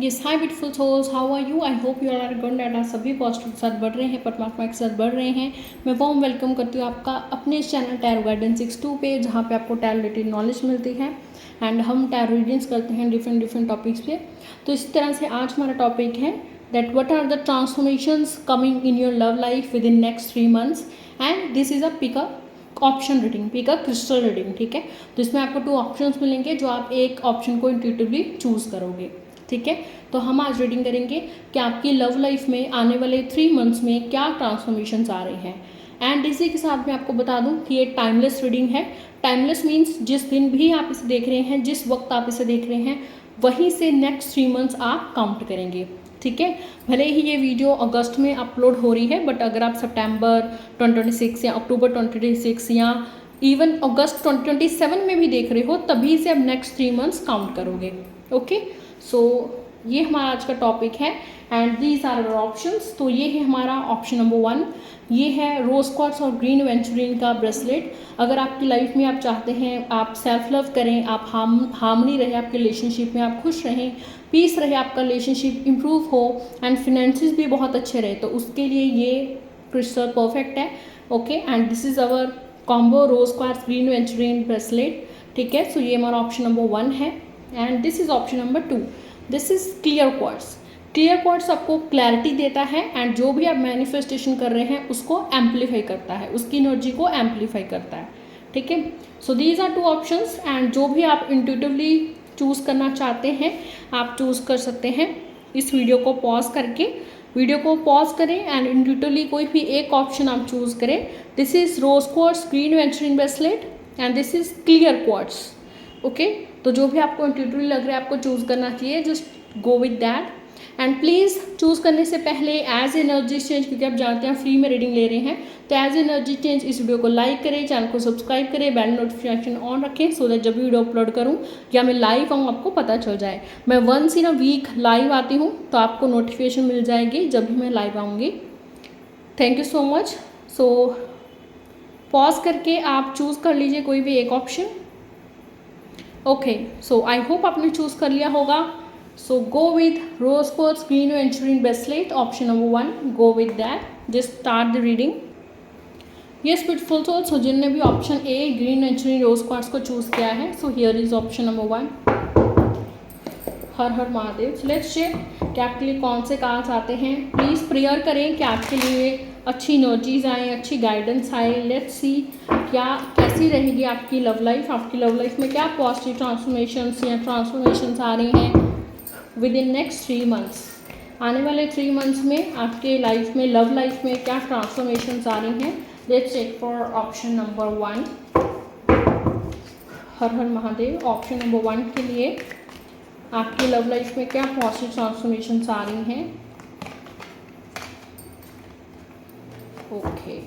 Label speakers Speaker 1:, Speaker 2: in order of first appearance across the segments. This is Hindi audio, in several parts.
Speaker 1: Yes hi beautiful souls, how are you? I hope you are good and सभी पॉजिटिव के साथ बढ़ रहे हैं, परमात्मा के साथ बढ़ रहे हैं। मैं वार्म वेलकम करती हूँ आपका अपने इस चैनल टैरो गाइडेंस 62 पे, जहाँ पे आपको टैरो रिलेटेड नॉलेज मिलती है एंड हम टैरो रीडिंग्स करते हैं डिफरेंट टॉपिक्स पे। तो इसी तरह से आज हमारा टॉपिक है that what are the transformations coming in your love life within next 3 months and this is a pickup option reading, pick a crystal reading. ठीक है, तो इसमें आपको 2 ऑप्शंस मिलेंगे जो आप एक ऑप्शन को इंट्यूटिवली चूज करोगे। ठीक है, तो हम आज रीडिंग करेंगे कि आपकी लव लाइफ में आने वाले 3 months में क्या ट्रांसफॉर्मेशंस आ रहे हैं। एंड इसी के साथ मैं आपको बता दूं कि ये टाइमलेस रीडिंग है। टाइमलेस मीन्स जिस दिन भी आप इसे देख रहे हैं, जिस वक्त आप इसे देख रहे हैं, वहीं से नेक्स्ट 3 months आप काउंट करेंगे। ठीक है, भले ही ये वीडियो अगस्त में अपलोड हो रही है, बट अगर आप सितंबर 2026 या अक्टूबर 2026 या इवन अगस्त 2027 में भी देख रहे हो, तभी से अब नेक्स्ट 3 months काउंट करोगे। ओके, सो ये हमारा आज का टॉपिक है and these are our options. तो ये है हमारा ऑप्शन नंबर 1, ये है रोज क्वार्ट्ज और ग्रीन एवेंचुरिन का ब्रेसलेट। अगर आपकी लाइफ में आप चाहते हैं आप सेल्फ लव करें, आप हार्मनी रहे आपके रिलेशनशिप में, आप खुश रहें, पीस रहे, आपका रिलेशनशिप इंप्रूव हो एंड फिनेंसेस भी बहुत अच्छे रहे, तो उसके लिए ये क्रिस्टल परफेक्ट है। Okay, and this is our combo rose quartz green aventurine bracelet. ठीक है, सो ये हमारा ऑप्शन नंबर 1 है and this is option number 2, this is clear quartz. Clear quartz आपको क्लैरिटी देता है एंड जो भी आप मैनिफेस्टेशन कर रहे हैं उसको एम्पलीफाई करता है, उसकी एनर्जी को एम्पलीफाई करता है। ठीक है, so these are 2 options and जो भी आप इंट्यूटिवली चूज़ करना चाहते हैं आप चूज़ कर सकते हैं। इस वीडियो को पॉज करके वीडियो को पॉज करें एंड इंट्यूटिवली कोई भी एक ऑप्शन आप चूज़ करें। This is rose quartz green aventurine bracelet and this is clear quartz. Okay, तो जो भी आपको इंट्यूटिवली लग रहा है आपको चूज़ करना चाहिए, just go with that. And please choose करने से पहले एज एनर्जी चेंज, क्योंकि आप जानते हैं फ्री में रीडिंग ले रहे हैं, तो एज एनर्जी चेंज इस वीडियो को लाइक करें, चैनल को सब्सक्राइब करें, बेल नोटिफिकेशन ऑन रखें सो दैट जब भी वीडियो अपलोड करूँ या मैं लाइव आऊँ आपको पता चल जाए। मैं once in a week live आती हूँ, तो आपको नोटिफिकेशन मिल जाएगी जब भी मैं लाइव आऊँगी। Thank you so much. So pause करके आप चूज़ कर लीजिए कोई भी एक option. Okay, so I hope आपने चूज़ कर लिया होगा। So go with rose quartz green aventurine bracelet, option number 1, go with that, just start the reading. Yes beautiful souls, so जिनने भी option A green aventurine rose quartz को चूज़ किया है, so here is option number 1। Her Har Mahadev. Let's check कि आपके लिए कौन से कार्ड्स आते हैं। प्लीज़ प्रेयर करें कि आपके लिए अच्छी एनर्जीज आए, अच्छी गाइडेंस आए। लेट्स सी क्या कैसी रहेगी आपकी लव लाइफ, आपकी लव लाइफ में क्या पॉजिटिव ट्रांसफॉर्मेशंस या ट्रांसफॉर्मेशंस आ रही हैं विद इन नेक्स्ट 3 months। आने वाले 3 months में आपके लाइफ में, लव लाइफ में क्या ट्रांसफॉर्मेशंस आ रही हैं। Let's check for option number 1। Her Har Mahadev. Option number 1 के लिए आपकी लव लाइफ में क्या पॉजिटिव ट्रांसफॉर्मेशंस आ रही हैं। Okay,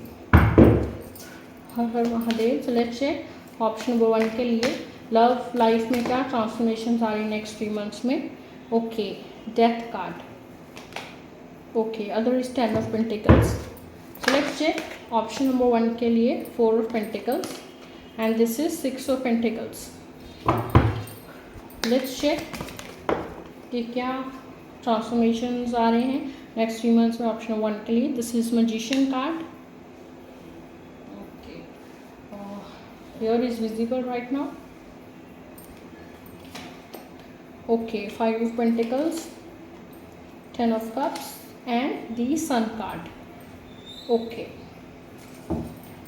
Speaker 1: Har Har Mahadev. So let's check option number 1 के लिए लव लाइफ में क्या ट्रांसफॉर्मेशंस आ रही हैं नेक्स्ट 3 months में। Okay, death card. Okay, other is 10 of Pentacles। So let's check option number 1 के लिए 4 of Pentacles and this is 6 of Pentacles। Let's check कि क्या ट्रांसफॉर्मेशंस आ रहे हैं नेक्स्ट 3 months में ऑप्शन 1 के लिए। This is magician card. Okay, here is visible right now. Okay, 5 of Pentacles, 10 of Cups and the sun card. Okay,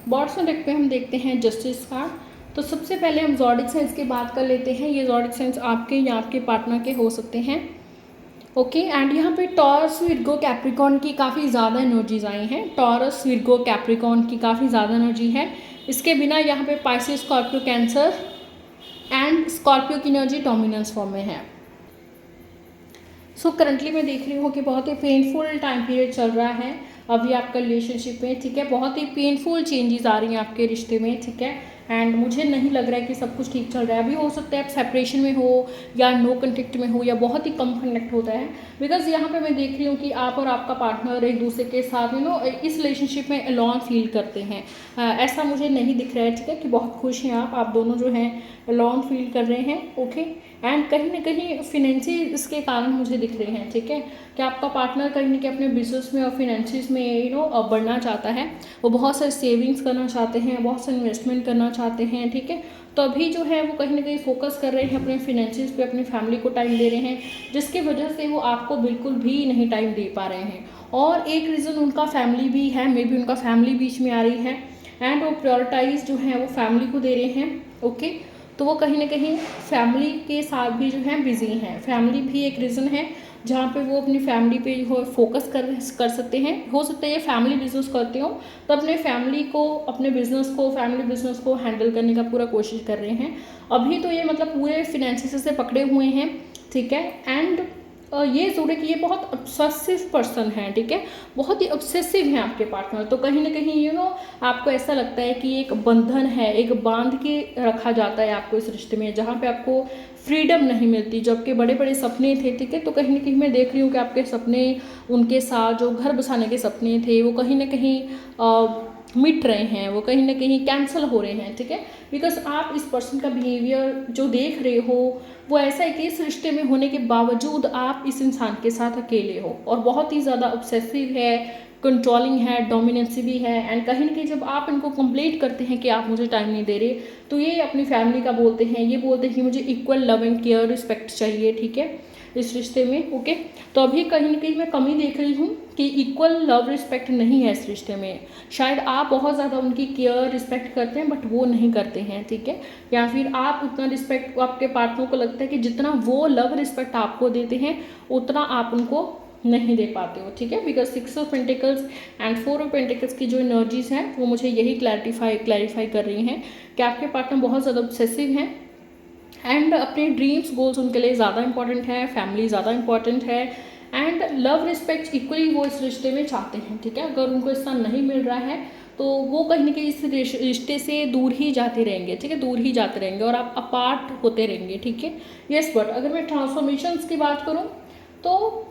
Speaker 1: bottom deck पे हम देखते हैं जस्टिस कार्ड। तो सबसे पहले हम ज़ोडिक साइंस की बात कर लेते हैं। ये ज़ोडिक साइंस आपके या आपके पार्टनर के हो सकते हैं। ओके, एंड यहाँ पे टॉरस, विर्गो, कैप्रिकॉर्न की काफ़ी ज़्यादा एनर्जीज आई हैं। टॉरस, विर्गो, कैप्रिकॉर्न की काफ़ी ज़्यादा एनर्जी है। इसके बिना यहाँ पे Pisces, Scorpio, cancer and Scorpio की एनर्जी डोमिनेंस फॉर्म में है। सो करंटली मैं देख रही हूँ कि बहुत ही पेनफुल टाइम पीरियड चल रहा है अभी आपका रिलेशनशिप में। ठीक है, बहुत ही पेनफुल चेंजेस आ रही हैं आपके रिश्ते में। ठीक है, एंड मुझे नहीं लग रहा है कि सब कुछ ठीक चल रहा है। अभी हो सकता है आप सेपरेशन में हो या नो कॉन्टेक्ट में हो या बहुत ही कम कनेक्ट होता है, बिकॉज यहाँ पे मैं देख रही हूँ कि आप और आपका पार्टनर एक दूसरे के साथ इस रिलेशनशिप में अलॉन फील करते हैं। ऐसा मुझे नहीं दिख रहा है। ठीक है, कि बहुत खुश हैं आप दोनों जो हैं अलॉन फील कर रहे हैं। ओके, एंड कहीं ना कहीं फिनेंशियल इसके कारण मुझे दिख रहे हैं, ठीक है, कि आपका पार्टनर कहीं ना कहीं अपने बिजनेस में और फिनेंशियस में बढ़ना चाहता है। वो बहुत सारे सेविंग्स करना चाहते हैं, बहुत सारे इन्वेस्टमेंट करना चाहते हैं, ठीक है। तो अभी जो है वो कहीं ना कहीं फोकस कर रहे हैं अपने फिनेंशियस पे, अपनी फैमिली को टाइम दे रहे हैं, जिसकी वजह से वो आपको बिल्कुल भी नहीं टाइम दे पा रहे हैं। और एक रीज़न उनका फैमिली भी है, मे बी उनका फैमिली बीच में आ रही है, एंड वो प्रायोरिटाइज जो है वो फैमिली को दे रहे हैं, ओके। तो वो कहीं ना कहीं फैमिली के साथ भी जो है बिजी हैं। फैमिली भी एक रीज़न है जहाँ पे वो अपनी फैमिली पे जो है फोकस कर सकते हैं। हो सकता है ये फैमिली बिजनेस करते हो तो अपने फैमिली को, अपने बिजनेस को, फैमिली बिजनेस को हैंडल करने का पूरा कोशिश कर रहे हैं। अभी तो ये मतलब पूरे फिनेंशियल से पकड़े हुए हैं, ठीक है। एंड ये ज़रूर है कि ये बहुत ऑब्सेसिव पर्सन है, ठीक है, बहुत ही ऑब्सेसिव हैं आपके पार्टनर। तो कहीं ना कहीं आपको ऐसा लगता है कि एक बंधन है, एक बांध के रखा जाता है आपको इस रिश्ते में, जहाँ पे आपको फ्रीडम नहीं मिलती। जो आपके बड़े बड़े सपने थे, ठीक है, तो कहीं ना कहीं मैं देख रही हूँ कि आपके सपने, उनके साथ जो घर बसाने के सपने थे वो कहीं ना कहीं मिट रहे हैं, वो कहीं ना कहीं कैंसिल हो रहे हैं, ठीक है। बिकॉज आप इस पर्सन का बिहेवियर जो देख रहे हो वो ऐसा है कि इस रिश्ते में होने के बावजूद आप इस इंसान के साथ अकेले हो, और बहुत ही ज़्यादा ऑब्सेसिव है, कंट्रोलिंग है, डोमिनेंसी भी है। एंड कहीं ना कहीं जब आप इनको कंप्लेंट करते हैं कि आप मुझे टाइम नहीं दे रहे, तो ये अपनी फैमिली का बोलते हैं, ये बोलते हैं कि मुझे equal love and care respect चाहिए, ठीक है, इस रिश्ते में, ओके। तो अभी कहीं ना कहीं मैं कमी देख रही हूँ कि इक्वल लव रिस्पेक्ट नहीं है इस रिश्ते में। शायद आप बहुत ज़्यादा उनकी केयर रिस्पेक्ट करते हैं बट वो नहीं करते हैं, ठीक है। या फिर आप उतना रिस्पेक्ट, आपके पार्टनर को लगता है कि जितना वो लव रिस्पेक्ट आपको देते हैं उतना आप उनको नहीं दे पाते हो, ठीक है। Because 6 of pentacles and 4 of pentacles की जो एनर्जीज हैं वो मुझे यही क्लैरिफाई कर रही हैं कि आपके पार्टनर बहुत ज़्यादा ऑब्सेसिव हैं, एंड अपने ड्रीम्स गोल्स उनके लिए ज़्यादा इंपॉर्टेंट है, फैमिली ज़्यादा इंपॉर्टेंट है, एंड लव रिस्पेक्ट इक्वली वो इस रिश्ते में चाहते हैं, ठीक है। अगर उनको इसका नहीं मिल रहा है तो वो कहीं ना कहीं इस रिश्ते से दूर ही जाते रहेंगे, ठीक है, दूर ही जाते रहेंगे और आप अपार्ट होते रहेंगे, ठीक है। यस, बट अगर मैं ट्रांसफॉर्मेशंस की बात करूँ तो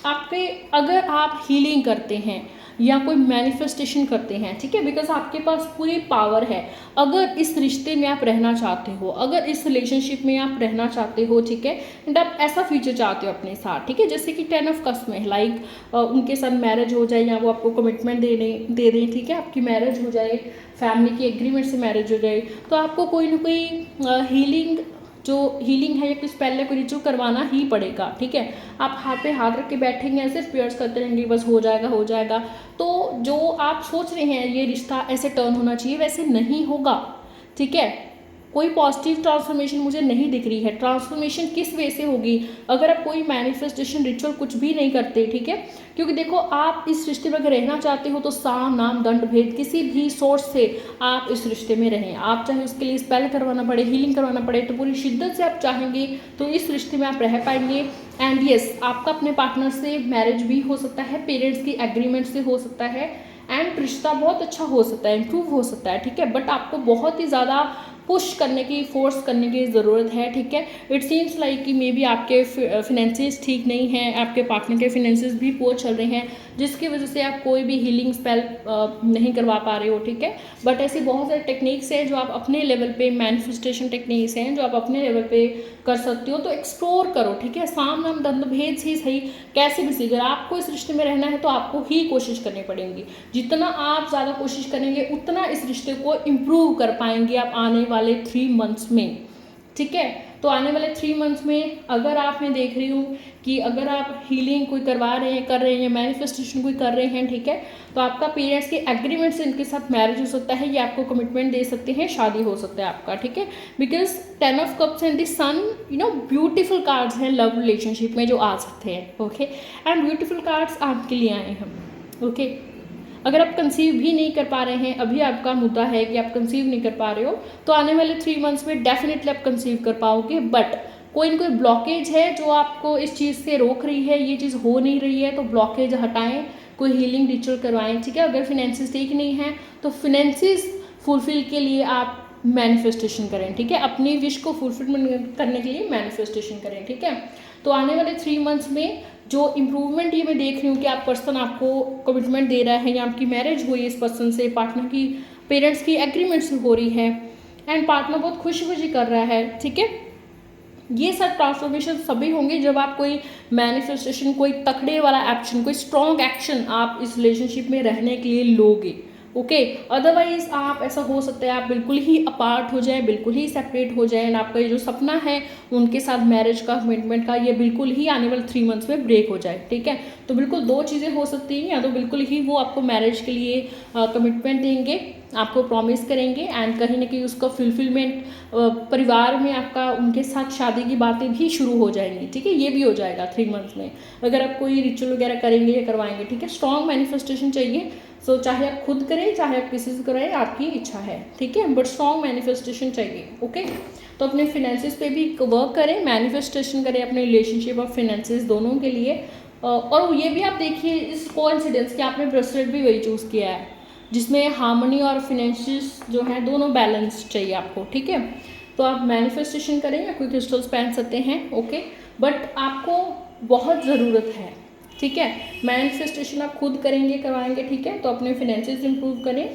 Speaker 1: आपके, अगर आप हीलिंग करते हैं या कोई मैनिफेस्टेशन करते हैं, ठीक है, बिकॉज आपके पास पूरी पावर है। अगर इस रिश्ते में आप रहना चाहते हो, अगर इस रिलेशनशिप में आप रहना चाहते हो, ठीक है, एंड आप ऐसा फ्यूचर चाहते हो अपने साथ, ठीक है, जैसे कि 10 ऑफ कप्स में लाइक उनके साथ मैरिज हो जाए या वो आपको कमिटमेंट दे दें, ठीक है, आपकी मैरिज हो जाए, फैमिली की एग्रीमेंट से मैरिज हो जाए, तो आपको कोई ना कोई हीलिंग, जो हीलिंग है या कुछ पहले कोई रिचुअल करवाना ही पड़ेगा, ठीक है। आप हाथ पे हाथ रख के बैठेंगे, ऐसे प्रेयर्स करते रहेंगे, बस हो जाएगा हो जाएगा, तो जो आप सोच रहे हैं ये रिश्ता ऐसे टर्न होना चाहिए, वैसे नहीं होगा, ठीक है। कोई पॉजिटिव ट्रांसफॉर्मेशन मुझे नहीं दिख रही है। ट्रांसफॉर्मेशन किस वे से होगी अगर आप कोई मैनिफेस्टेशन रिचुअल कुछ भी नहीं करते, ठीक है। क्योंकि देखो, आप इस रिश्ते में अगर रहना चाहते हो तो साम नाम दंड भेद किसी भी सोर्स से आप इस रिश्ते में रहें। आप चाहे उसके लिए स्पेल करवाना पड़े, हीलिंग करवाना पड़े, तो पूरी शिद्दत से आप चाहेंगे तो इस रिश्ते में आप रह पाएंगे। एंड यस, आपका अपने पार्टनर से मैरिज भी हो सकता है, पेरेंट्स की एग्रीमेंट से हो सकता है, एंड रिश्ता बहुत अच्छा हो सकता है, इम्प्रूव हो सकता है, ठीक है। बट आपको बहुत ही ज़्यादा पुश करने की, फोर्स करने की ज़रूरत है, ठीक है। इट सीम्स लाइक कि मे बी आपके फिनेंसेस ठीक नहीं हैं, आपके पार्टनर के फिनेंसेस भी पुअर चल रहे हैं, जिसकी वजह से आप कोई भी हीलिंग स्पेल नहीं करवा पा रहे हो, ठीक है। बट ऐसी बहुत सारे टेक्निक्स हैं जो आप अपने लेवल पे, मैनिफेस्टेशन टेक्निक्स हैं जो आप अपने लेवल पे कर सकते हो, तो एक्सप्लोर करो, ठीक है। साम नाम दंड भेद से सही कैसे भी, अगर आपको इस रिश्ते में रहना है तो आपको ही कोशिश करनी पड़ेगी। जितना आप ज़्यादा कोशिश करेंगे उतना इस रिश्ते को इम्प्रूव कर पाएंगे आप आने वाले 3 मंथ्स में, ठीक है। तो आने वाले 3 मंथ्स में अगर आप, मैं देख रही हूँ कि अगर आप हीलिंग कोई करवा रहे हैं, कर रहे हैं, मैनिफेस्टेशन कोई कर रहे हैं, ठीक है, तो आपका पेरेंट्स के एग्रीमेंट से इनके साथ मैरिज हो सकता है, ये आपको कमिटमेंट दे सकते हैं, शादी हो सकता है आपका, ठीक है। Because 10 of cups and the sun, beautiful cards हैं लव रिलेशनशिप में जो आ सकते हैं, ओके। एंड ब्यूटीफुल कार्ड्स आपके लिए आए हैं, ओके। अगर आप कंसीव भी नहीं कर पा रहे हैं, अभी आपका मुद्दा है कि आप कंसीव नहीं कर पा रहे हो, तो आने वाले 3 मंथ्स में डेफिनेटली आप कंसीव कर पाओगे। बट कोई ना कोई ब्लॉकेज है जो आपको इस चीज़ से रोक रही है, ये चीज़ हो नहीं रही है, तो ब्लॉकेज हटाएं, कोई हीलिंग रिचुअल करवाएं, ठीक है। अगर फिनेंसेस ठीक नहीं है तो फिनेंसेस फुलफिल के लिए आप मैनिफेस्टेशन करें, ठीक है। अपनी विश को फुलफिलमेंट करने के लिए मैनिफेस्टेशन करें, ठीक है। तो आने वाले 3 मंथ्स में जो इम्प्रूवमेंट ये मैं देख रही हूँ कि आप पर्सन आपको कमिटमेंट दे रहा है या आपकी मैरिज हुई इस पर्सन से, पार्टनर की पेरेंट्स की एग्रीमेंट से हो रही है, एंड पार्टनर बहुत खुशी कर रहा है, ठीक है। ये सब ट्रांसफॉर्मेशन सभी होंगे जब आप कोई मैनिफेस्टेशन, कोई तकड़े वाला एक्शन, कोई स्ट्रॉन्ग एक्शन आप इस रिलेशनशिप में रहने के लिए लोगे। ओके, अदरवाइज आप ऐसा हो सकता है आप बिल्कुल ही अपार्ट हो जाए, बिल्कुल ही सेपरेट हो जाए, एंड आपका ये जो सपना है उनके साथ मैरिज का, कमिटमेंट का, ये बिल्कुल ही आने वाले 3 मंथ्स में ब्रेक हो जाए। ठीक है, तो बिल्कुल दो चीज़ें हो सकती हैं, या तो बिल्कुल ही वो आपको मैरिज के लिए कमिटमेंट देंगे, आपको प्रॉमिस करेंगे, एंड कहीं ना कहीं उसका फुलफिलमेंट परिवार में आपका उनके साथ शादी की बातें भी शुरू हो जाएंगी। ठीक है, ये भी हो जाएगा 3 मंथ्स में, अगर आप कोई रिचुअल वगैरह करेंगे या करवाएंगे। ठीक है, स्ट्रॉन्ग मैनिफेस्टेशन चाहिए। सो चाहे आप खुद करें, चाहे आप किसी से कराएं, आपकी इच्छा है। ठीक है, बट स्ट्रॉन्ग मैनिफेस्टेशन चाहिए। ओके, तो अपने फिनेंसेस पे भी वर्क करें, मैनिफेस्टेशन करें अपने रिलेशनशिप और फिनेंसेस दोनों के लिए। और ये भी आप देखिए इस कोइंसिडेंस कि आपने ब्रेसलेट भी वही चूज़ किया है जिसमें हार्मनी और फिनेंशियस जो है दोनों बैलेंस चाहिए आपको। ठीक है, तो आप मैनिफेस्टेशन करें या कोई क्रिस्टल्स पहन सकते हैं। ओके, बट आपको बहुत ज़रूरत है। ठीक है, मैनिफेस्टेशन आप खुद करेंगे, करवाएंगे। ठीक है, तो अपने फिनेंसेस इंप्रूव करें,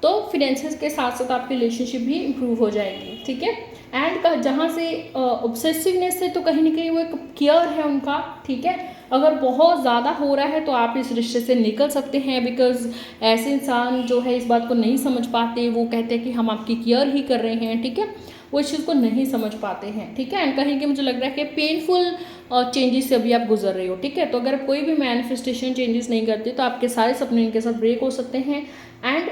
Speaker 1: तो फिनेंसेस के साथ साथ आपकी रिलेशनशिप भी इंप्रूव हो जाएगी। ठीक है, एंड जहाँ से ऑब्सेसिवनेस है तो कहीं ना कहीं वो एक केयर है उनका। ठीक है, अगर बहुत ज़्यादा हो रहा है तो आप इस रिश्ते से निकल सकते हैं, बिकॉज ऐसे इंसान जो है इस बात को नहीं समझ पाते, वो कहते हैं कि हम आपकी केयर ही कर रहे हैं। ठीक है, वो इस चीज़ को नहीं समझ पाते हैं। ठीक है, एंड कहीं कि मुझे लग रहा है कि पेनफुल चेंजेस से अभी आप गुजर रहे हो। ठीक है, तो अगर कोई भी मैनिफेस्टेशन चेंजेस नहीं करते तो आपके सारे सपने इनके साथ ब्रेक हो सकते हैं, एंड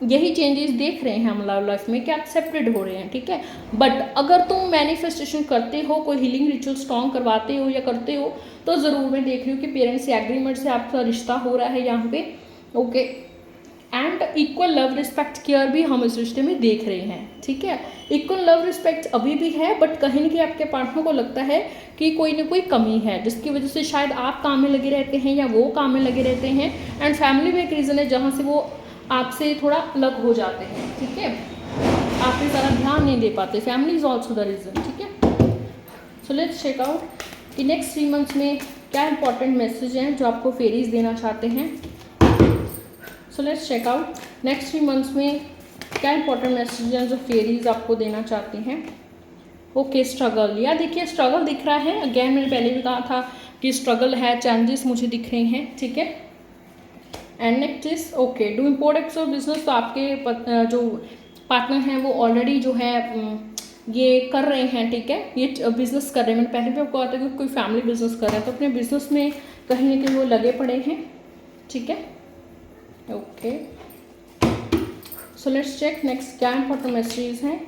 Speaker 1: यही चेंजेस देख रहे हैं हम लव लाइफ में कि आप सेपरेट हो रहे हैं। ठीक है, बट अगर तुम मैनिफेस्टेशन करते हो, कोई हीलिंग रिचुअल स्ट्रॉन्ग करवाते हो या करते हो, तो ज़रूर मैं देख रही हूँ कि पेरेंट्स से एग्रीमेंट से आपका रिश्ता हो रहा है यहाँ पे। Okay, and equal love respect care भी हम इस रिश्ते में देख रहे हैं। ठीक है, इक्वल लव रिस्पेक्ट अभी भी है, बट कहीं ना कहीं आपके पार्टनर को लगता है कि कोई ना कोई कमी है, जिसकी वजह से शायद आप काम में लगे रहते हैं या वो काम में लगे रहते हैं, एंड फैमिली भी एक रीज़न है जहाँ से वो आपसे थोड़ा अलग हो जाते हैं। ठीक है, आप पे ज़्यादा ध्यान नहीं दे पाते, family is also the reason. ठीक है, सो लेट्स चेक आउट कि नेक्स्ट 3 मंथ्स में क्या इंपॉर्टेंट मैसेज हैं जो आपको फेरीज देना चाहते हैं। So let's check out next 3 months में क्या इंपॉर्टेंट मैसेज हैं जो फेरीज आपको देना चाहते हैं। ओके, स्ट्रगल, या देखिए स्ट्रगल दिख रहा है। अगेन मैंने पहले भी कहा था कि स्ट्रगल है, चैलेंजेस मुझे दिख रहे हैं। ठीक है, and next is okay do import export business. तो आपके जो पार्टनर हैं वो ऑलरेडी जो है ये कर रहे हैं। ठीक है, ये बिजनेस कर रहे हैं। मैंने पहले भी आपको कहा था कि कोई फैमिली बिजनेस कर रहा है तो अपने बिजनेस में कहीं ना कहीं वो लगे पड़े हैं। ठीक है, okay, so let's check next क्या इंपॉर्टेंट मैसेजेस हैं।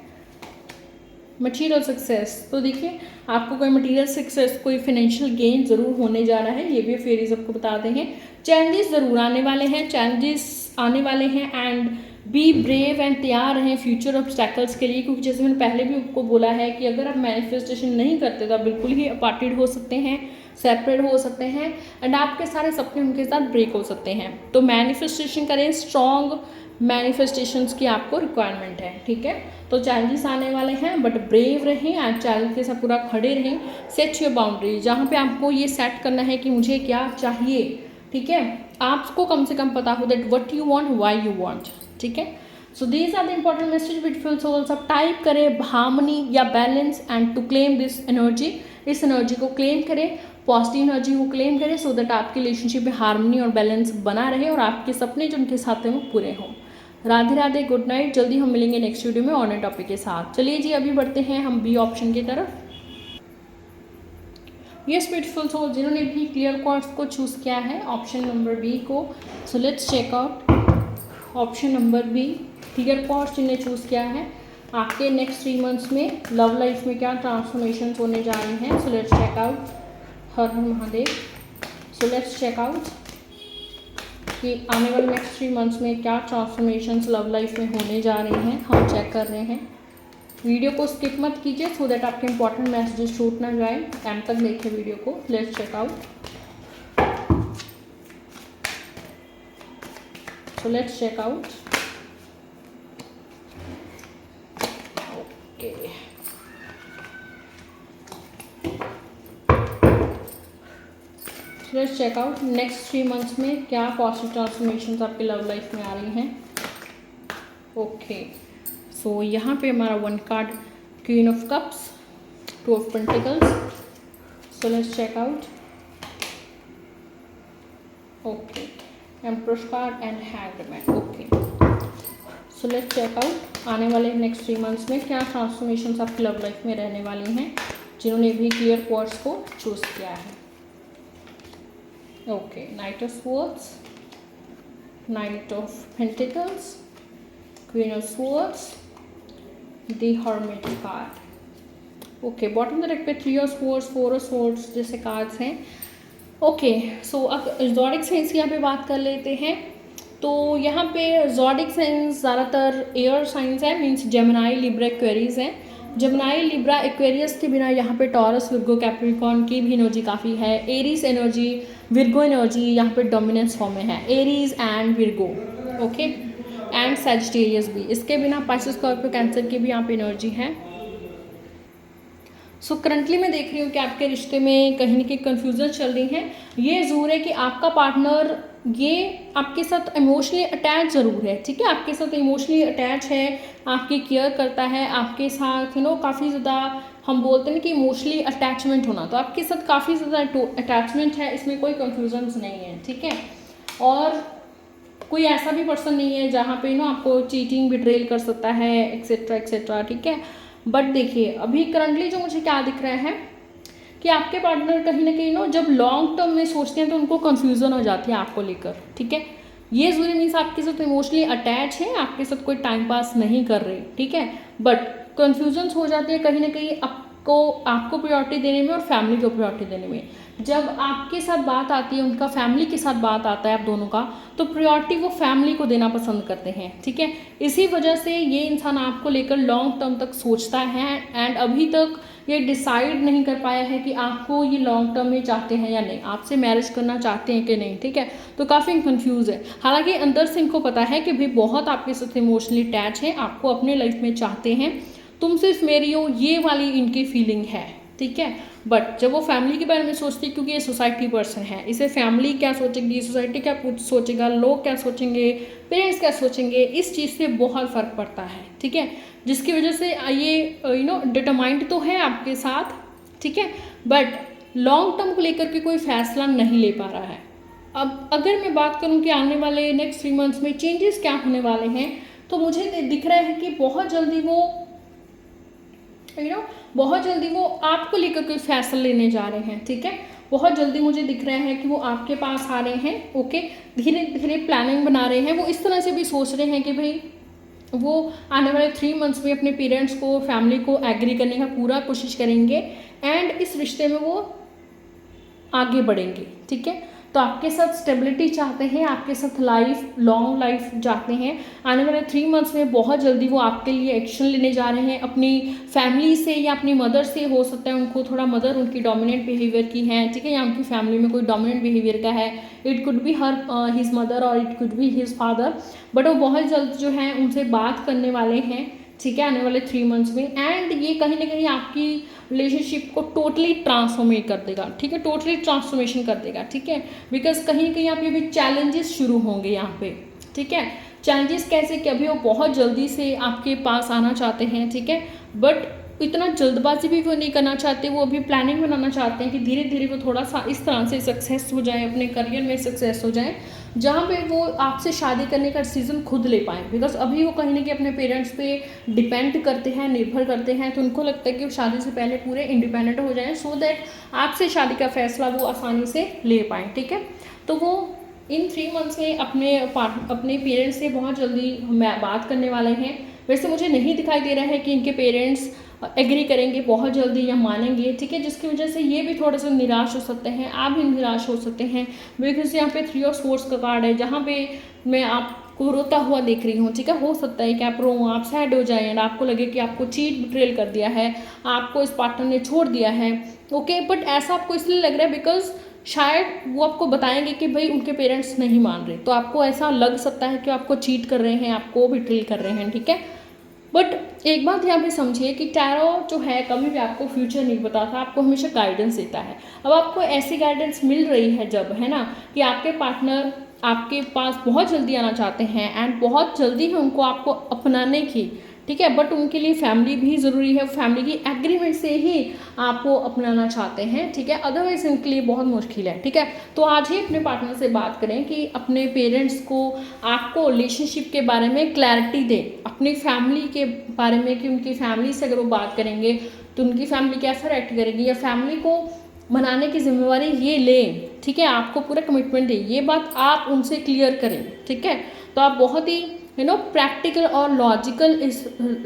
Speaker 1: मटीरियल सक्सेस, तो देखिए आपको कोई मटीरियल सक्सेस, कोई फाइनेंशियल गेन ज़रूर होने जा रहा है, ये भी फेरीज आपको बताते हैं। चैलेंजेस ज़रूर आने वाले हैं, चैलेंजेस आने वाले हैं, एंड बी ब्रेव एंड तैयार रहें फ्यूचर ऑब्स्टैकल्स के लिए, क्योंकि जैसे मैंने पहले भी आपको बोला है कि अगर आप मैनिफेस्टेशन नहीं करते तो आप बिल्कुल ही अपार्टेड हो सकते हैं, सेपरेट हो सकते हैं, एंड आपके सारे सपने उनके साथ ब्रेक हो सकते हैं। तो मैनिफेस्टेशन करें, स्ट्रॉन्ग मैनिफेस्टेशंस की आपको रिक्वायरमेंट है। ठीक है, तो चैलेंजेस आने वाले हैं, बट ब्रेव रहें एंड चैलेंज के साथ पूरा खड़े रहें। सेट योर बाउंड्री, जहाँ पे आपको ये सेट करना है कि मुझे क्या चाहिए। ठीक है, आपको कम से कम पता हो that what you want, why you want. ठीक है, so these are the important message beautiful souls. अब टाइप करें हार्मनी या balance and to claim this energy, इस एनर्जी को क्लेम करें, पॉजिटिव एनर्जी को क्लेम करें, सो दैट आपके रिलेशनशिप में हार्मनी और बैलेंस बना रहे और आपके सपने जो उनके साथ हैं वो पूरे हों। Radhe Radhe, good night. जल्दी हम मिलेंगे नेक्स्ट वीडियो में और नए टॉपिक के साथ। चलिए जी, अभी बढ़ते हैं हम बी ऑप्शन की तरफ। यस ब्यूटीफुल सोल, जिन्होंने भी क्लियर क्वार्ट्स को चूज़ किया है ऑप्शन नंबर बी को, so let's check out option number B, clear quartz जिन्हें चूज़ किया है, आपके नेक्स्ट 3 मंथ्स में लव लाइफ में क्या ट्रांसफॉर्मेशन होने जा रही हैं। So let's check out, Har Har Mahadev. So let's check out कि आने वाले नेक्स्ट 3 मंथ्स में क्या ट्रांसफॉर्मेशंस लव लाइफ में होने जा रही हैं, हम चेक कर रहे हैं। वीडियो को स्किप मत कीजिए सो दैट आपके इंपॉर्टेंट मैसेजेस छूट ना जाए। एंड तक देखिए वीडियो को। Let's check out, so let's check out. Okay, let's check out next 3 months में क्या पॉजिटिव ट्रांसफॉर्मेशंस आपकी लव लाइफ में आ रही हैं। ओके, सो यहाँ पे हमारा 1 card queen of cups, Two of Pentacles. So let's check out. Okay, Empress card and Hanged Man. Okay, so let's check out आने वाले नेक्स्ट 3 मंथ्स में क्या ट्रांसफॉर्मेशंस आपकी लव लाइफ में रहने वाली हैं जिन्होंने भी क्लियर क्वार्ट्स को चूज़ किया है. Okay, night of swords, night of pentacles, queen of swords, the hermit card. Okay, bottom the deck पे 3 ऑफ स्वॉर्ड्स, 4 ऑफ स्वॉर्ड्स जैसे कार्ड्स हैं. ओके, सो अब ज़ोडिक साइंस की यहाँ पे बात कर लेते हैं. तो यहाँ पे ज़ोडिक साइंस ज़्यादातर एयर साइंस है, मीन्स जेमिनी, लिब्रा, एक्वेरियस है. जेमिनी, लिब्रा, एक्वेरियस के बिना यहाँ पे टॉरस, विर्गो, कैप्रिकॉर्न की भी एनर्जी काफ़ी है. एरीज एनर्जी, विर्गो एनर्जी यहाँ पे डोमिनेंस फॉर्म में है. Aries and Virgo. Okay, and Sagittarius भी. इसके बिना पाइसेस, स्कॉर्पियो, कैंसर की भी यहाँ पे एनर्जी है. सो करंटली मैं देख रही हूँ कि आपके रिश्ते में कहीं ना कहीं कन्फ्यूजन चल रही है. ये ज़रूर है कि आपका पार्टनर ये आपके साथ इमोशनली अटैच ज़रूर है. ठीक है, आपके साथ इमोशनली अटैच है, आपकी केयर करता है, आपके साथ काफ़ी ज़्यादा, हम बोलते हैं कि इमोशनली अटैचमेंट होना, तो आपके साथ काफ़ी ज़्यादा अटैचमेंट है, इसमें कोई कन्फ्यूजन नहीं है. ठीक है, और कोई ऐसा भी पर्सन नहीं है जहाँ पे आपको चीटिंग, बिट्रेल कर सकता है, एक्सेट्रा एक्सेट्रा. ठीक है, बट देखिए अभी करंटली जो मुझे क्या दिख रहा है कि आपके पार्टनर कहीं ना कहीं जब लॉन्ग टर्म में सोचते हैं तो उनको कन्फ्यूज़न हो जाती है आपको लेकर. ठीक है, ये ज़रूरी मीन्स आपके साथ इमोशनली अटैच है, आपके साथ कोई टाइम पास नहीं कर रही. ठीक है, बट कन्फ्यूजन्स हो जाती है कहीं ना कहीं आपको प्रायोरिटी देने में और फैमिली को प्रायोरिटी देने में. जब आपके साथ बात आती है, उनका फैमिली के साथ बात आता है आप दोनों का, तो प्रायोरिटी वो फैमिली को देना पसंद करते हैं. ठीक है, इसी वजह से ये इंसान आपको लेकर लॉन्ग टर्म तक सोचता है एंड अभी तक ये डिसाइड नहीं कर पाया है कि आपको ये लॉन्ग टर्म में चाहते हैं या नहीं, आपसे मैरिज करना चाहते हैं कि नहीं. ठीक है, तो काफ़ी कंफ्यूज है. हालांकि अंदर से इनको पता है कि भाई बहुत आपके साथ इमोशनली अटैच है, आपको अपने लाइफ में चाहते हैं, तुम सिर्फ मेरी हो, ये वाली इनकी फीलिंग है. ठीक है, बट जब वो फैमिली के बारे में सोचती है, क्योंकि ये सोसाइटी पर्सन है, इसे फैमिली क्या सोचेगी, सोसाइटी क्या सोचेगा, लोग क्या सोचेंगे, पेरेंट्स क्या सोचेंगे, इस चीज़ से बहुत फ़र्क पड़ता है. ठीक है, जिसकी वजह से ये डिटरमाइंड तो है आपके साथ. ठीक है, बट लॉन्ग टर्म को लेकर के कोई फैसला नहीं ले पा रहा है. अब अगर मैं बात करूँ कि आने वाले नेक्स्ट 3 मंथ्स में चेंजेस क्या होने वाले हैं, तो मुझे दिख रहा है कि बहुत जल्दी वो आपको लेकर कोई फैसला लेने जा रहे हैं. ठीक है, बहुत जल्दी मुझे दिख रहा है कि वो आपके पास आ रहे हैं. ओके, धीरे धीरे प्लानिंग बना रहे हैं. वो इस तरह से भी सोच रहे हैं कि भाई वो आने वाले 3 मंथ्स में अपने पेरेंट्स को, फैमिली को एग्री करने का पूरा कोशिश करेंगे एंड इस रिश्ते में वो आगे बढ़ेंगे. ठीक है, तो आपके साथ स्टेबिलिटी चाहते हैं, आपके साथ लॉन्ग लाइफ चाहते हैं. आने वाले 3 मंथ्स में बहुत जल्दी वो आपके लिए एक्शन लेने जा रहे हैं. अपनी फैमिली से या अपनी मदर से, हो सकता है उनको थोड़ा मदर उनकी डोमिनेंट बिहेवियर की है. ठीक है, या उनकी फैमिली में कोई डोमिनेंट बिहेवियर का है. It could be his mother और it could be his father. But वो बहुत जल्द जो है उनसे बात करने वाले हैं. ठीक है, आने वाले 3 मंथ्स में, एंड ये कहीं ना कहीं आपकी रिलेशनशिप को टोटली ट्रांसफॉर्मेट कर देगा. ठीक है, टोटली ट्रांसफॉर्मेशन कर देगा. ठीक है, बिकॉज कहीं ना कहीं यहाँ पे भी चैलेंजेस शुरू होंगे यहाँ पे. ठीक है, चैलेंजेस कैसे कि अभी वो बहुत जल्दी से आपके पास आना चाहते हैं. ठीक है, बट इतना जल्दबाजी भी वो नहीं करना चाहते. वो अभी प्लानिंग बनाना चाहते हैं कि धीरे धीरे वो थोड़ा सा इस तरह से सक्सेस हो जाए, अपने करियर में सक्सेस हो जाए, जहाँ पे वो आपसे शादी करने का डिसीजन खुद ले पाएँ. बिकॉज अभी वो कहीं ना कहीं अपने पेरेंट्स पे डिपेंड करते हैं, निर्भर करते हैं. तो उनको लगता है कि वो शादी से पहले पूरे इंडिपेंडेंट हो जाएं, सो दैट आपसे शादी का फैसला वो आसानी से ले पाएँ. ठीक है, तो वो इन 3 मंथ्स में अपने पेरेंट्स से बहुत जल्दी बात करने वाले हैं. वैसे मुझे नहीं दिखाई दे रहा है कि इनके पेरेंट्स एग्री करेंगे बहुत जल्दी या मानेंगे. ठीक है, जिसकी वजह से ये भी थोड़ा सा निराश हो सकते हैं, आप भी निराश हो सकते हैं. बिकॉज यहाँ पे 3 ऑफ स्वॉर्ड्स का कार्ड है, जहाँ पे मैं आपको रोता हुआ देख रही हूँ. ठीक है, हो सकता है कि आप रो, आप सैड हो जाएं एंड आपको लगे कि आपको चीट बिट्रेल कर दिया है, आपको इस पार्टनर ने छोड़ दिया है. ओके, बट ऐसा आपको इसलिए लग रहा है बिकॉज शायद वो आपको बताएंगे कि भाई उनके पेरेंट्स नहीं मान रहे, तो आपको ऐसा लग सकता है कि आपको चीट कर रहे हैं, आपको बिट्रेल कर रहे हैं. ठीक है, बट एक बात यहाँ पे समझिए कि टैरो जो है कभी भी आपको फ्यूचर नहीं बताता, आपको हमेशा गाइडेंस देता है. अब आपको ऐसी गाइडेंस मिल रही है जब, है ना, कि आपके पार्टनर आपके पास बहुत जल्दी आना चाहते हैं एंड बहुत जल्दी है उनको आपको अपनाने की. ठीक है, बट उनके लिए फैमिली भी ज़रूरी है, फैमिली की एग्रीमेंट से ही आपको अपनाना चाहते हैं, ठीक है, अदरवाइज इनके लिए बहुत मुश्किल है, ठीक है। तो आज ही अपने पार्टनर से बात करें कि अपने पेरेंट्स को आपको रिलेशनशिप के बारे में क्लैरिटी दें, अपनी फैमिली के बारे में कि उनकी फैमिली से अगर वो बात करेंगे तो उनकी फैमिली कैसा रिएक्ट करेगी, या फैमिली को मनाने की जिम्मेवारी ये लें, ठीक है, आपको पूरा कमिटमेंट दें, ये बात आप उनसे क्लियर करें, ठीक है। तो आप बहुत ही प्रैक्टिकल और लॉजिकल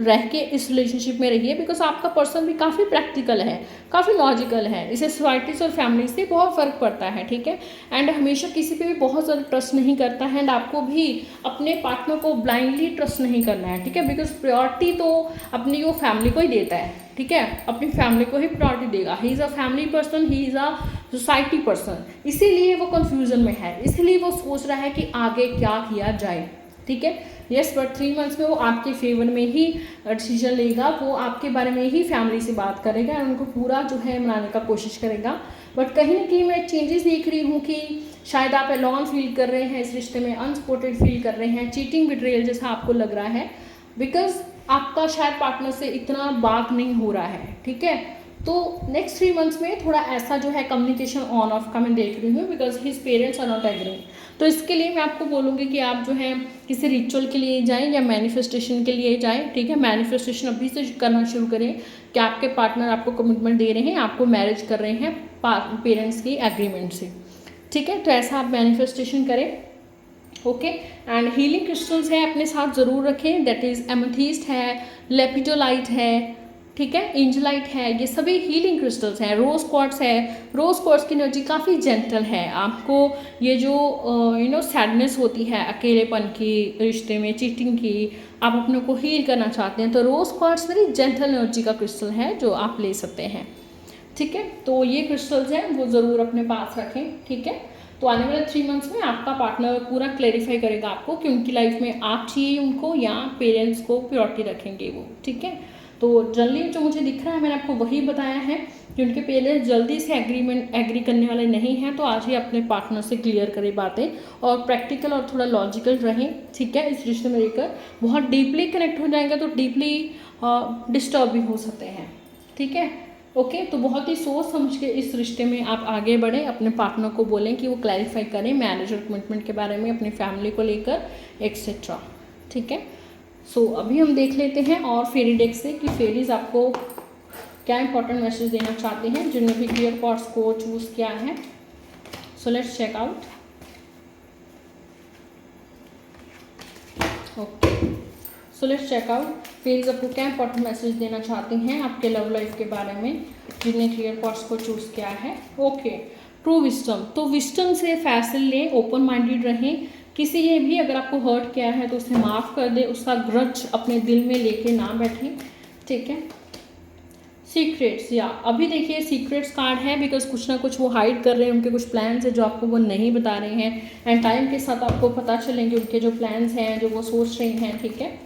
Speaker 1: रह के इस रिलेशनशिप में रहिए, बिकॉज आपका पर्सन भी काफ़ी प्रैक्टिकल है, काफ़ी लॉजिकल है, इसे सोसाइटी से और फैमिली से बहुत फ़र्क पड़ता है, ठीक है। एंड हमेशा किसी पे भी बहुत ज़्यादा ट्रस्ट नहीं करता है, एंड आपको भी अपने पार्टनर को ब्लाइंडली ट्रस्ट नहीं करना है, ठीक है, बिकॉज प्रायोरिटी तो अपनी वो फैमिली को ही देता है, ठीक है, अपनी फैमिली को ही प्रायोरिटी देगा। He is a family person, he is a society person, इसीलिए वो कन्फ्यूज़न में है, इसीलिए वो सोच रहा है कि आगे क्या किया जाए, ठीक है। यस, बट 3 मंथ्स में वो आपके फेवर में ही डिसीजन लेगा, वो आपके बारे में ही फैमिली से बात करेगा और उनको पूरा जो है मनाने का कोशिश करेगा। बट कहीं ना कहीं मैं चेंजेस देख रही हूँ कि शायद आप अलॉन फील कर रहे हैं इस रिश्ते में, अनसपोर्टेड फील कर रहे हैं, चीटिंग बिट्रेयल जैसा आपको लग रहा है, बिकॉज आपका शायद पार्टनर से इतना बात नहीं हो रहा है, ठीक है। तो नेक्स्ट 3 मंथ्स में थोड़ा ऐसा जो है कम्युनिकेशन ऑन ऑफ का मैं देख रही हूँ, because his parents are not agreeing. तो इसके लिए मैं आपको बोलूँगी कि आप जो है किसी रिचुअल के लिए जाएं या मैनिफेस्टेशन के लिए जाएं, ठीक है। मैनिफेस्टेशन अभी से करना शुरू करें कि आपके पार्टनर आपको कमिटमेंट दे रहे हैं, आपको मैरिज कर रहे हैं पेरेंट्स की एग्रीमेंट से, ठीक है। तो ऐसा आप मैनिफेस्टेशन करें, ओके। एंड हीलिंग क्रिस्टल्स है अपने साथ ज़रूर रखें, दैट इज़ एमेथिस्ट है, लेपिडोलाइट है, ठीक है, एंजलाइट है, ये सभी हीलिंग क्रिस्टल्स हैं। रोज क्वार्ट्स है, रोज क्वार्ट्स की एनर्जी काफ़ी जेंटल है, आपको ये जो सैडनेस होती है अकेलेपन की, रिश्ते में चीटिंग की, आप अपने को हील करना चाहते हैं, तो rose quartz very gentle energy का क्रिस्टल है जो आप ले सकते हैं, ठीक है। तो ये क्रिस्टल्स हैं वो ज़रूर अपने पास रखें, ठीक है। तो आने वाले 3 मंथ्स में आपका पार्टनर पूरा क्लैरिफाई करेगा आपको कि उनकी लाइफ में आप चाहिए उनको या पेरेंट्स को प्रायोरिटी रखेंगे वो, ठीक है। तो जनरली जो मुझे दिख रहा है मैंने आपको वही बताया है कि उनके पेरेंट्स जल्दी से एग्री करने वाले नहीं हैं, तो आज ही अपने पार्टनर से क्लियर करें बातें और प्रैक्टिकल और थोड़ा लॉजिकल रहें, ठीक है। इस रिश्ते में लेकर बहुत डीपली कनेक्ट हो जाएंगे तो डीपली डिस्टर्ब भी हो सकते हैं, ठीक है, ओके। तो बहुत ही सोच समझ के इस रिश्ते में आप आगे बढ़ें, अपने पार्टनर को बोलें कि वो क्लैरिफाई करें मैरिज और कमिटमेंट के बारे में, अपनी फैमिली को लेकर एक्सेट्रा, ठीक है। सो अभी हम देख लेते हैं और फेरी डेक से कि फेरीज आपको क्या इंपॉर्टेंट मैसेज देना चाहते हैं जिनने भी क्लियर पॉट्स को चूज़ किया है। So let's check out. Okay, so let's check out fairies आपको क्या इंपॉर्टेंट मैसेज देना चाहते हैं आपके लव लाइफ के बारे में जिनने क्लियर पॉट्स को चूज़ किया है। ओके, ट्रू विस्डम, तो विस्डम से फैसले लें, ओपन माइंडेड रहें, किसी ने भी अगर आपको हर्ट किया है तो उसे माफ़ कर दे, उसका ग्रज अपने दिल में लेके ना बैठे, ठीक है। सीक्रेट्स, या अभी देखिए सीक्रेट्स कार्ड है, बिकॉज कुछ ना कुछ वो हाइड कर रहे हैं, उनके कुछ प्लान्स हैं जो आपको वो नहीं बता रहे हैं, एंड टाइम के साथ आपको पता चलेंगे उनके जो प्लान्स हैं जो वो सोच रहे हैं, ठीक है।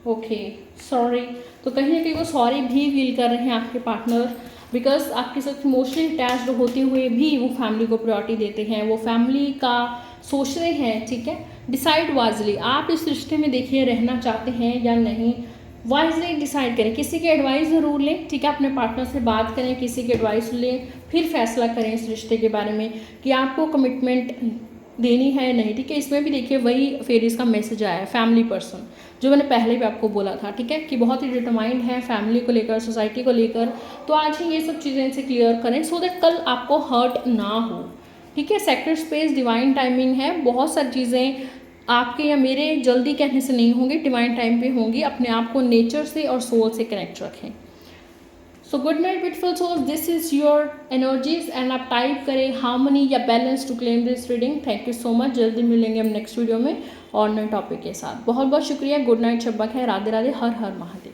Speaker 1: ओके, सॉरी, तो कहीं ना कहीं वो सॉरी भी फील कर रहे हैं आपके पार्टनर, बिकॉज आपके साथ इमोशनली अटैच्ड होते हुए भी वो फैमिली को प्रायोरिटी देते हैं, वो फैमिली का सोच रहे हैं, ठीक है। डिसाइड वाइजली, आप इस रिश्ते में देखिए रहना चाहते हैं या नहीं, वाइजली डिसाइड करें, किसी की एडवाइस ज़रूर लें, ठीक है, अपने पार्टनर से बात करें, किसी की एडवाइस लें, फिर फैसला करें इस रिश्ते के बारे में कि आपको कमिटमेंट देनी है नहीं, ठीक है। इसमें भी देखिए वही फेरीज का मैसेज आया है, फैमिली पर्सन, जो मैंने पहले भी आपको बोला था, ठीक है, कि बहुत ही डिटरमाइंड है फैमिली को लेकर, सोसाइटी को लेकर। तो आज ही ये सब चीज़ें इनसे क्लियर करें सो दैट कल आपको हर्ट ना हो, ठीक है। सेक्रेट स्पेस, डिवाइन टाइमिंग है, बहुत सारी चीज़ें आपके या मेरे जल्दी कहने से नहीं होंगी, डिवाइन टाइम पे होंगी। अपने आप को नेचर से और सोल से कनेक्ट रखें। So good night beautiful souls, this is your energies, and आप टाइप करें हार्मनी या balance to claim this reading. Thank you so much, जल्दी मिलेंगे हम नेक्स्ट वीडियो में और नए टॉपिक के साथ। बहुत बहुत शुक्रिया, गुड नाइट, शब्बा खैर, राधे राधे, हर हर महादेव।